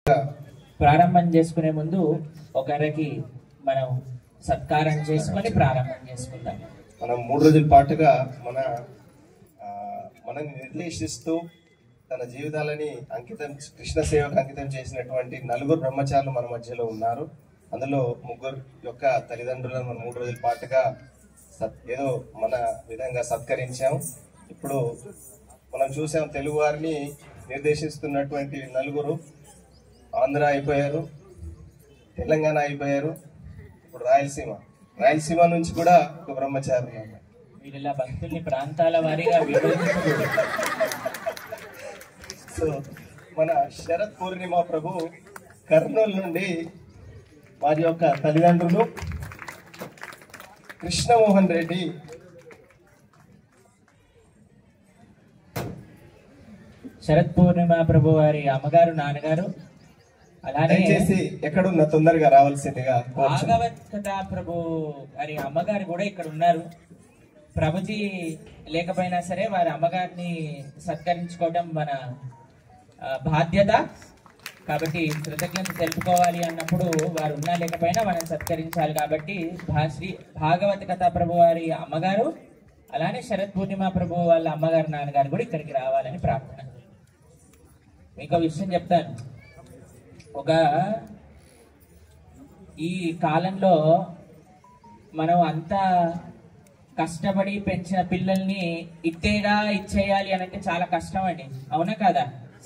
ప్రారంభం చేసుకునే ముందు ఒకరికి మనం సత్కారం చేసుకొని ప్రారంభం చేసుకుందాం. మనం 3 రోజుల పాటుగా మనని నిర్దేశిస్తూ తన జీవితాలని కృష్ణ సేవకు అంకితం చేసినటువంటి 4 బ్రహ్మచారులు మన మధ్యలో ఉన్నారు. అందులో 3 యొక్క తల్లిదండ్రులను మనం 3 రోజుల పాటుగా ఏదో మన విధంగా సత్కరించాం. ఇప్పుడు మనం చూసాం, తెలుగు వారిని నిర్దేశిస్తున్నటువంటి 4 ఆంధ్ర అయిపోయారు, తెలంగాణ అయిపోయారు, ఇప్పుడు రాయలసీమ నుంచి కూడా ఒక బ్రహ్మచారి ఉన్నారు. వీళ్ళ భక్తుల్ని ప్రాంతాల వారీగా సో మన శరత్ పూర్ణిమ ప్రభు కర్నూలు నుండి వారి యొక్క తల్లిదండ్రులు కృష్ణమోహన్ రెడ్డి, శరత్ పూర్ణిమ ప్రభు వారి అమ్మగారు నాన్నగారు, అలానే దయచేసి ఎక్కడున్న తొందరగా రావాల్సిందిగా. భాగవత్ కథా ప్రభు వారి అమ్మగారు కూడా ఇక్కడ ఉన్నారు. ప్రభుజీ లేకపోయినా సరే వారి అమ్మగారిని సత్కరించుకోవడం మన బాధ్యత కాబట్టి కృతజ్ఞత తెలుపుకోవాలి అన్నప్పుడు వారు ఉన్నా లేకపోయినా మనం సత్కరించాలి. కాబట్టి శ్రీ భాగవత్ కథా ప్రభు వారి అమ్మగారు అలానే శరత్ పూర్ణిమ ప్రభు వాళ్ళ అమ్మగారు నాన్నగారు కూడా ఇక్కడికి రావాలని ప్రార్థన. మీకు విషయం చెప్తాను. ఈ కాలంలో మనం అంతా కష్టపడి పెంచిన పిల్లల్ని ఇట్టేగా ఇచ్చేయాలి అని అంటే చాలా కష్టం అండి. అవునా కాదా?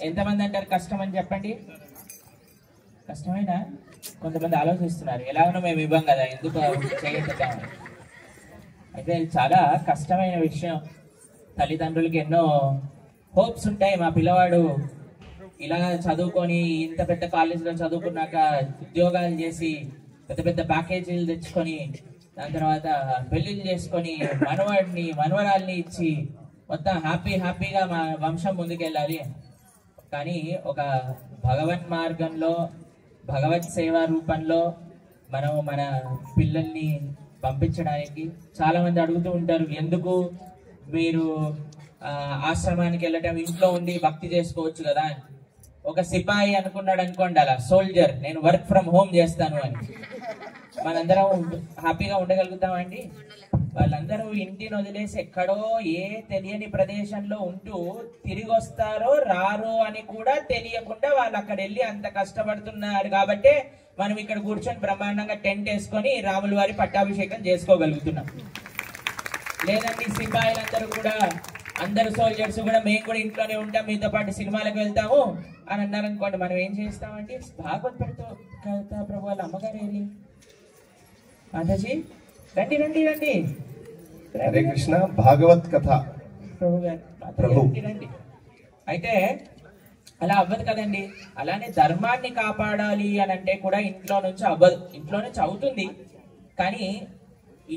ఎంతమంది అంటారు కష్టం అని చెప్పండి. కష్టమైనా కొంతమంది ఆలోచిస్తున్నారు, ఎలాగనో మేము ఇవ్వం కదా, ఎందుకు చేయగలుగుతాము. అయితే చాలా కష్టమైన విషయం. తల్లిదండ్రులకి ఎన్నో హోప్స్ ఉంటాయి. మా పిల్లవాడు ఇలా చదువుకొని ఇంత పెద్ద కాలేజీలో చదువుకున్నాక ఉద్యోగాలు చేసి పెద్ద పెద్ద ప్యాకేజీలు తెచ్చుకొని దాని తర్వాత పెళ్లిళ్ళు చేసుకొని మనవరాల్ని ఇచ్చి మొత్తం హ్యాపీగా మా వంశం ముందుకెళ్ళాలి. కానీ ఒక భగవన్ మార్గంలో భగవత్ సేవా రూపంలో మనం మన పిల్లల్ని పంపించడానికి చాలా మంది అడుగుతూ ఉంటారు, ఎందుకు మీరు ఆశ్రమానికి వెళ్ళటం, ఇంట్లో ఉండి భక్తి చేసుకోవచ్చు కదా. ఒక సిపాయి అనుకున్నాడు అనుకోండి, అలా సోల్జర్ నేను వర్క్ ఫ్రమ్ హోమ్ చేస్తాను అని, మనందరం హ్యాపీగా ఉండగలుగుతామండి? వాళ్ళందరూ ఇంటిని వదిలేసి ఎక్కడో ఏ తెలియని ప్రదేశంలో ఉంటూ తిరిగి వస్తారో రారో అని కూడా తెలియకుండా వాళ్ళు అక్కడ వెళ్ళి అంత కష్టపడుతున్నారు. కాబట్టి మనం ఇక్కడ కూర్చొని బ్రహ్మాండంగా టెంట్ వేసుకొని రాముల వారి పట్టాభిషేకం చేసుకోగలుగుతున్నాం. లేదండి, సిపాయిలందరూ కూడా అందరు సోల్జర్స్ కూడా మేము కూడా ఇంట్లోనే ఉంటాం, మీతో పాటు సినిమాలకు వెళ్తాము అని అన్నారనుకోండి, మనం ఏం చేస్తామంటే భాగవత్ కథా ప్రభు వాళ్ళ అమ్మగారు వెళ్ళి మాతాజీ రండి రండి రండి హరే కృష్ణ భాగవత్ కథ ప్రభు రండి. అయితే అలా అవ్వదు కదండి. అలానే ధర్మాన్ని కాపాడాలి అని అంటే కూడా ఇంట్లో నుంచి అవ్వదు. ఇంట్లో నుంచి అవుతుంది, కానీ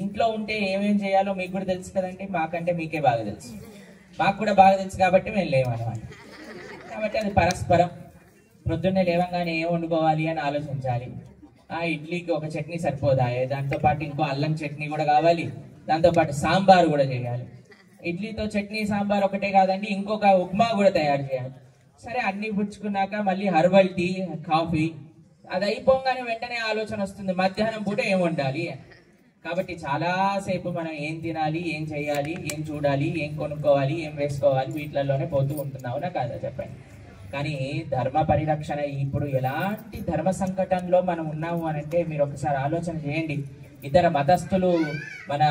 ఇంట్లో ఉంటే ఏమేం చేయాలో మీకు కూడా తెలుసు కదండి. మాకంటే మీకే బాగా తెలుసు, మాకు కూడా బాగా తెలుసు కాబట్టి మేము లేవన్నమాట. కాబట్టి అది పరస్పరం. ప్రొద్దున్నే లేవంగానే ఏం వండుకోవాలి అని ఆలోచించాలి. ఇడ్లీకి ఒక చట్నీ సరిపోదా, దాంతో పాటు ఇంకో అల్లం చట్నీ కూడా కావాలి, దాంతో పాటు సాంబార్ కూడా చేయాలి. ఇడ్లీతో చట్నీ సాంబార్ ఒకటే కాదండి, ఇంకొక ఉప్మా కూడా తయారు చేయాలి. సరే అన్ని పుచ్చుకున్నాక మళ్ళీ హర్బల్ టీ, కాఫీ, అది అయిపోగానే వెంటనే ఆలోచన వస్తుంది మధ్యాహ్నం పూట ఏం వండాలి. కాబట్టి చాలాసేపు మనం ఏం తినాలి, ఏం చేయాలి, ఏం చూడాలి, ఏం కొనుక్కోవాలి, ఏం వేసుకోవాలి, వీటిలలోనే పోతూ ఉంటున్నావు నా కాదా చెప్పండి. కానీ ధర్మ పరిరక్షణ ఇప్పుడు ఎలాంటి ధర్మ సంకటంలో మనం ఉన్నాము అని అంటే మీరు ఒకసారి ఆలోచన చేయండి. ఇతర మతస్థులు మన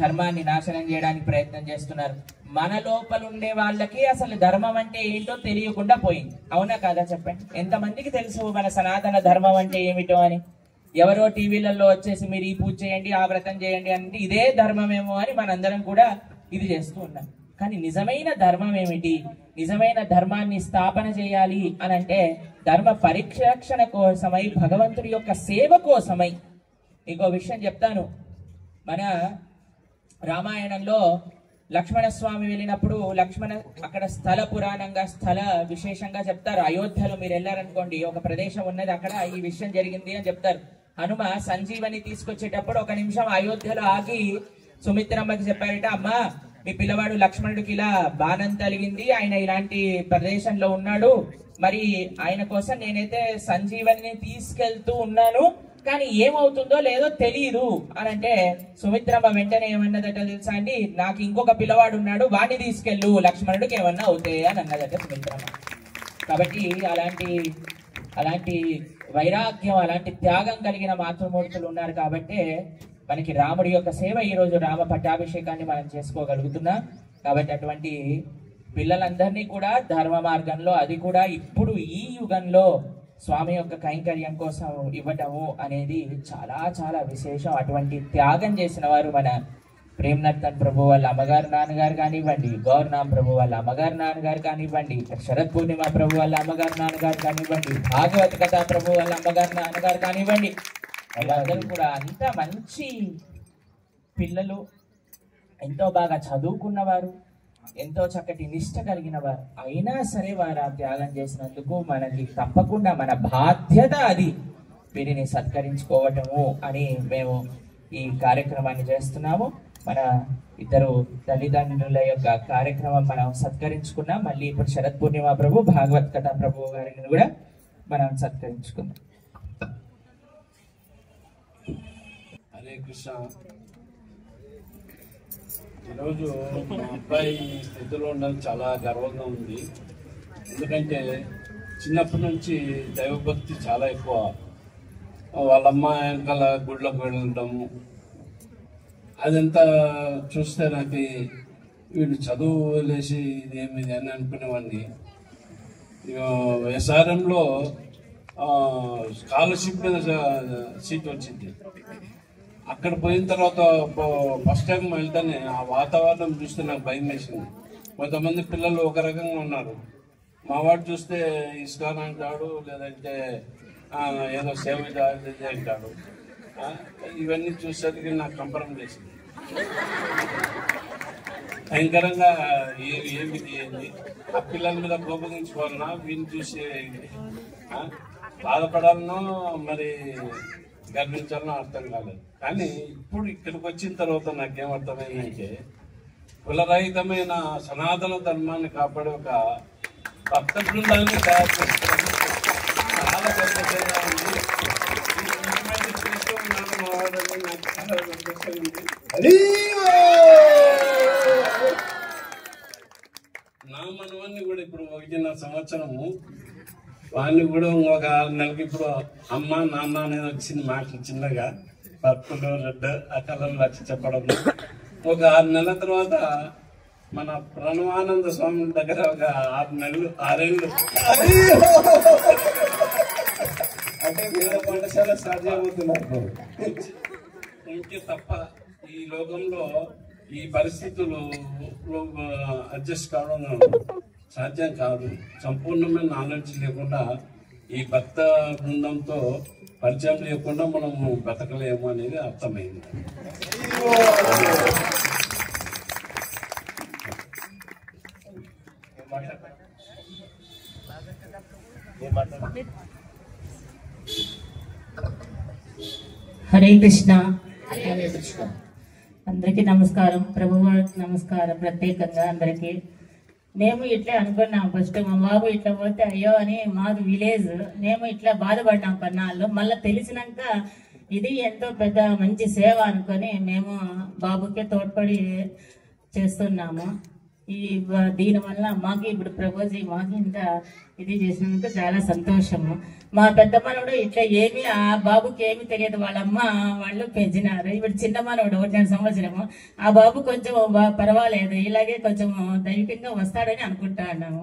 ధర్మాన్ని నాశనం చేయడానికి ప్రయత్నం చేస్తున్నారు. మన లోపల ఉండే వాళ్ళకి అసలు ధర్మం అంటే ఏంటో తెలియకుండా పోయింది. అవునా కాదా చెప్పండి. ఎంతమందికి తెలుసు మన సనాతన ధర్మం అంటే ఏమిటో అని? ఎవరో టీవీలలో వచ్చేసి మీరు ఈ పూజ చేయండి, ఆ వ్రతం చేయండి అంటే ఇదే ధర్మమేమో అని మనందరం కూడా ఇది చేస్తూ ఉన్నాం. కానీ నిజమైన ధర్మం ఏమిటి? నిజమైన ధర్మాన్ని స్థాపన చేయాలి అని అంటే ధర్మ పరిరక్షణ కోసమై, భగవంతుడి యొక్క సేవ కోసమై. ఇంకో విషయం చెప్తాను. మన రామాయణంలో లక్ష్మణస్వామి వెళ్ళినప్పుడు అక్కడ స్థల పురాణంగా స్థల విశేషంగా చెప్తారు. అయోధ్యలో మీరు వెళ్ళారనుకోండి, ఒక ప్రదేశం ఉన్నది, అక్కడ ఈ విషయం జరిగింది అని చెప్తారు. హనుమ సంజీవని తీసుకొచ్చేటప్పుడు 1 నిమిషం అయోధ్యలో ఆగి సుమిత్రమ్మకి చెప్పారట, అమ్మా మీ పిల్లవాడు లక్ష్మణుడికి ఇలా బాణం తలిగింది, ఆయన ఇలాంటి ప్రదేశంలో ఉన్నాడు, మరి ఆయన కోసం నేనైతే సంజీవని తీసుకెళ్తూ ఉన్నాను, కానీ ఏమవుతుందో లేదో తెలియదు అని అంటే సుమిత్రమ్మ వెంటనే ఏమన్నదట తెలుసా అండి, నాకు ఇంకొక పిల్లవాడు ఉన్నాడు, వాడిని తీసుకెళ్ళు, లక్ష్మణుడికి ఏమన్నా అవుతాయి అని అన్నదట సుమిత్రమ్మ. కాబట్టి అలాంటి వైరాగ్యం, అలాంటి త్యాగం కలిగిన మాతృమూర్తులు ఉన్నారు కాబట్టి మనకి రాముడి యొక్క సేవ, ఈ రోజు రామ పట్టాభిషేకాన్ని మనం చేసుకోగలుగుతున్నాం. కాబట్టి అటువంటి పిల్లలందరినీ కూడా ధర్మ మార్గంలో, అది కూడా ఇప్పుడు ఈ యుగంలో స్వామి యొక్క కైంకర్యం కోసం ఇవ్వటము అనేది చాలా చాలా విశేషం. అటువంటి త్యాగం చేసిన వారు మన ప్రేమ్నర్తన్ ప్రభు వాళ్ళ అమ్మగారు నాన్నగారు కానివ్వండి, గౌర్నామ్ ప్రభు వాళ్ళ అమ్మగారు నాన్నగారు కానివ్వండి, శరత్ పూర్ణిమ ప్రభు వాళ్ళ అమ్మగారు నాన్నగారు కానివ్వండి, భాగవత కథా ప్రభు వాళ్ళ అమ్మగారు నాన్నగారు కానివ్వండి, వాళ్ళందరూ కూడా అంత మంచి పిల్లలు, ఎంతో బాగా చదువుకున్నవారు, ఎంతో చక్కటి నిష్ట కలిగిన వారు. అయినా సరే వారు ఆ త్యాగం చేసినందుకు మనకి తప్పకుండా మన బాధ్యత అది, వీరిని సత్కరించుకోవటము అని మేము ఈ కార్యక్రమాన్ని చేస్తున్నాము. మన ఇద్దరు తల్లిదండ్రుల యొక్క కార్యక్రమం మనం సత్కరించుకున్నాం. మళ్ళీ ఇప్పుడు శరత్ పూర్ణిమ ప్రభు, భాగవత్ కథా ప్రభు గారిని కూడా మనం సత్కరించుకున్నాం. హరే కృష్ణ. ఈరోజు మా అబ్బాయి స్థితిలో ఉండడం చాలా గర్వంగా ఉంది. ఎందుకంటే చిన్నప్పటి నుంచి దైవభక్తి చాలా ఎక్కువ. వాళ్ళమ్మ వెనకాల గుళ్ళకు వెళ్ళడము అదంతా చూస్తే నాకు వీడు చదువు వదిలేసి ఇదేమిది అని అనుకునేవాడిని. ఎస్ఆర్ఎంలో స్కాలర్షిప్ మీద సీట్ వచ్చింది. అక్కడ పోయిన తర్వాత ఫస్ట్ టైం వెళ్తానే ఆ వాతావరణం చూస్తే నాకు భయం వేసింది. కొంతమంది పిల్లలు ఒక రకంగా ఉన్నారు. మా వాడు చూస్తే ఇస్కాన్ అంటాడు, లేదంటే ఏదో సేవ అంటాడు. ఇవన్నీ చూసేసరికి నాకు కంపరం చేసింది. భయంకరంగా ఏమిటి ఏంది, ఆ పిల్లల మీద కోపగించుకోవాలన్నా, వీడిని చూసి బాధపడాలనో మరి గర్వించాలనో అర్థం కాలేదు. కానీ ఇప్పుడు ఇక్కడికి వచ్చిన తర్వాత నాకేమర్థమైందంటే, కులరహితమైన సనాతన ధర్మాన్ని కాపాడే ఒక భక్త బృందాన్ని తయారు చేసుకోవడం చాలా పెద్ద తేడా ఉంది. నాకు చాలా సంతోషంగా ఉంది. నా మనవాన్ని కూడా ఇప్పుడు 1.5 సంవత్సరము, వాడిని కూడా ఒక 6 నెలలకి ఇప్పుడు అమ్మ నాన్న అనేది వచ్చింది మాటలు చిన్నగా, పప్పులు రెడ్ ఆ కలర్లు వచ్చి చెప్పడం. ఒక 6 నెలల తర్వాత మన ప్రణవానంద స్వామి దగ్గర ఒక 6 ఏళ్ళు అంటే వేద పాఠశాల స్టార్ట్ చేయబోతున్నారు. ఇంకే తప్ప ఈ లోకంలో ఈ పరిస్థితులు అడ్జస్ట్ కావడం సాధ్యం కాదు. సంపూర్ణమైన నాలెడ్జ్ లేకుండా, ఈ భక్త బృందంతో పరిచయం లేకుండా మనం బతకలేము అనేది అర్థమైంది. హరే కృష్ణ. హరే కృష్ణ. అందరికీ నమస్కారం, ప్రభువారికి నమస్కారం ప్రత్యేకంగా అందరికీ. మేము ఇట్లా అనుకున్నాం, ఫస్ట్ మా బాబు ఇట్లా పోతే అయ్యో అని, మాది విలేజ్, మేము ఇట్లా బాధపడినాం కొన్నాళ్ళు. మళ్ళీ తెలిసినాక ఇది ఎంతో పెద్ద మంచి సేవ అనుకొని మేము బాబుకే తోడ్పడి చేస్తున్నాము. దీనివల్ల మాకు ఇప్పుడు ప్రభుజీ మాకు ఇంత ఇది చేసినందుకు చాలా సంతోషము. మా పెద్ద మనవడు ఇట్లా ఏమి, ఆ బాబుకి ఏమి తెలియదు, వాళ్ళమ్మ వాళ్ళు పెంచినారు. ఇప్పుడు చిన్న మనవడు 1 సంవత్సరము, ఆ బాబు కొంచెం పర్వాలేదు, ఇలాగే కొంచెం దైవికంగా వస్తాడని అనుకుంటున్నాము.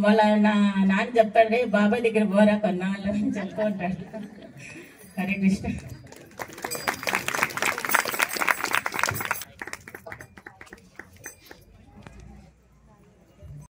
వాళ్ళ నాన్న చెప్తాడు, బాబాయ్ దగ్గర పోరా కొన్నాళ్ళు అని చెప్తూ ఉంటాడు. హరే కృష్ణ.